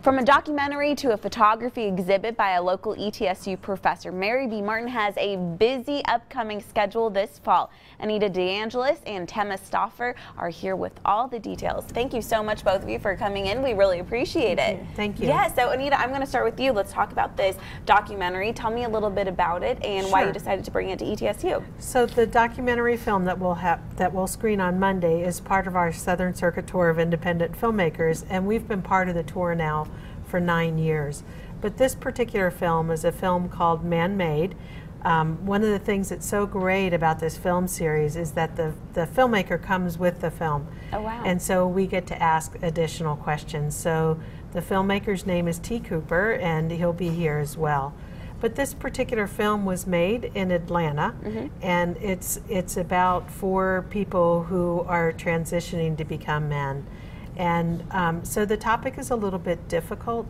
From a documentary to a photography exhibit by a local ETSU professor, Mary B. Martin has a busy upcoming schedule this fall. Anita DeAngelis and Tema Stauffer are here with all the details. Thank you so much, both of you, for coming in. We really appreciate it. Thank you. Yeah, so Anita, I'm going to start with you. Let's talk about this documentary. Tell me a little bit about it and why you decided to bring it to ETSU. So the documentary film that we'll screen on Monday is part of our Southern Circuit Tour of Independent Filmmakers, and we've been part of the tour now for 9 years. But this particular film is a film called Man-Made. One of the things that's so great about this film series is that the filmmaker comes with the film. Oh, wow. And so we get to ask additional questions. So the filmmaker's name is T. Cooper, and he'll be here as well. But this particular film was made in Atlanta, and it's about 4 people who are transitioning to become men. And so the topic is a little bit difficult.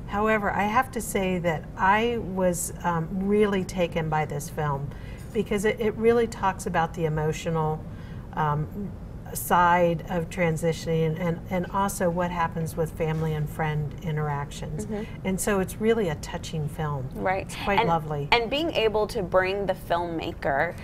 However, I have to say that I was really taken by this film because it really talks about the emotional side of transitioning and also what happens with family and friend interactions. And so it's really a touching film. Right. It's quite lovely. And being able to bring the filmmaker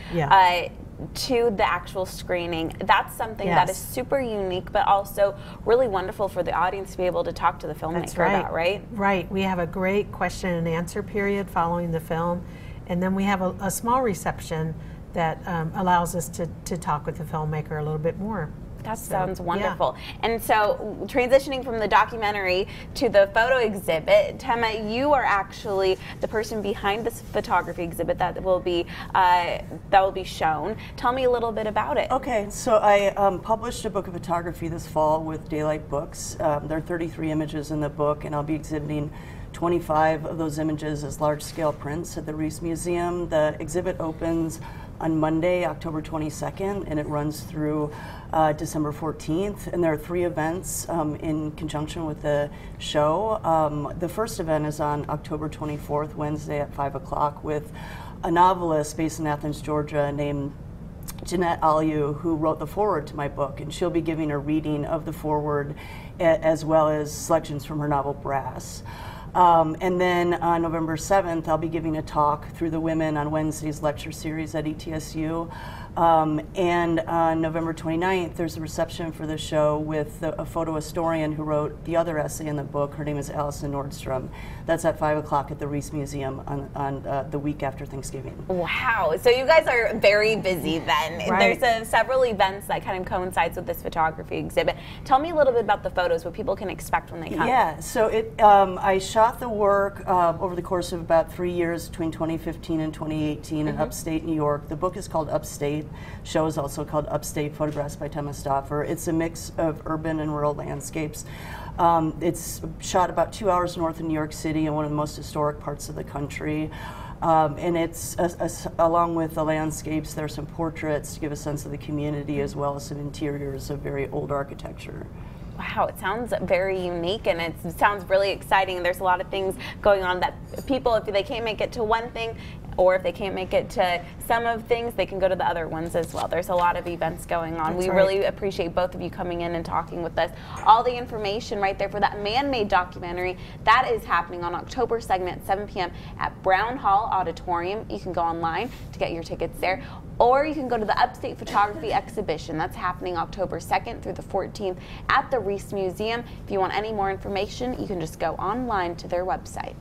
to the actual screening, that's something that is super unique, but also really wonderful for the audience to be able to talk to the filmmaker about, right? Right. We have a great question and answer period following the film, and then we have a small reception that allows us to talk with the filmmaker a little bit more. That sounds wonderful. And so, transitioning from the documentary to the photo exhibit, Tema, you are actually the person behind this photography exhibit that will be shown. Tell me a little bit about it. Okay, so I published a book of photography this fall with Daylight Books. There are 33 images in the book, and I'll be exhibiting 25 of those images as large-scale prints at the Reese Museum. The exhibit opens on Monday, October 22nd, and it runs through December 14th. And there are 3 events in conjunction with the show. The first event is on October 24th, Wednesday at 5 o'clock, with a novelist based in Athens, Georgia, named Jeanette Aliu, who wrote the foreword to my book, and she'll be giving a reading of the foreword as well as selections from her novel Brass. And then on November 7th, I'll be giving a talk through the Women on Wednesday's lecture series at ETSU. And on November 29th, there's a reception for the show with a photo historian who wrote the other essay in the book. Her name is Allison Nordstrom. That's at 5 o'clock at the Reese Museum on the week after Thanksgiving. Wow, so you guys are very busy then. Right. There's several events that kind of coincides with this photography exhibit. Tell me a little bit about the photos, what people can expect when they come. Yeah, so I shot the work over the course of about 3 years between 2015 and 2018 in upstate New York. The book is called Upstate. Show is also called Upstate, Photographs by Tema Stauffer. It's a mix of urban and rural landscapes. It's shot about 2 hours north of New York City in one of the most historic parts of the country. And it's, along with the landscapes, there's some portraits to give a sense of the community as well as some interiors of very old architecture. Wow, it sounds very unique and it sounds really exciting. There's a lot of things going on that people, if they can't make it to one thing, or if they can't make it to some of things, they can go to the other ones as well. There's a lot of events going on. We really appreciate both of you coming in and talking with us. All the information right there for that Man-Made documentary, that is happening on October 2nd at 7 p.m. at Brown Hall Auditorium. You can go online to get your tickets there, or you can go to the Upstate Photography Exhibition. That's happening October 2nd through the 14th at the Reese Museum. If you want any more information, you can just go online to their website.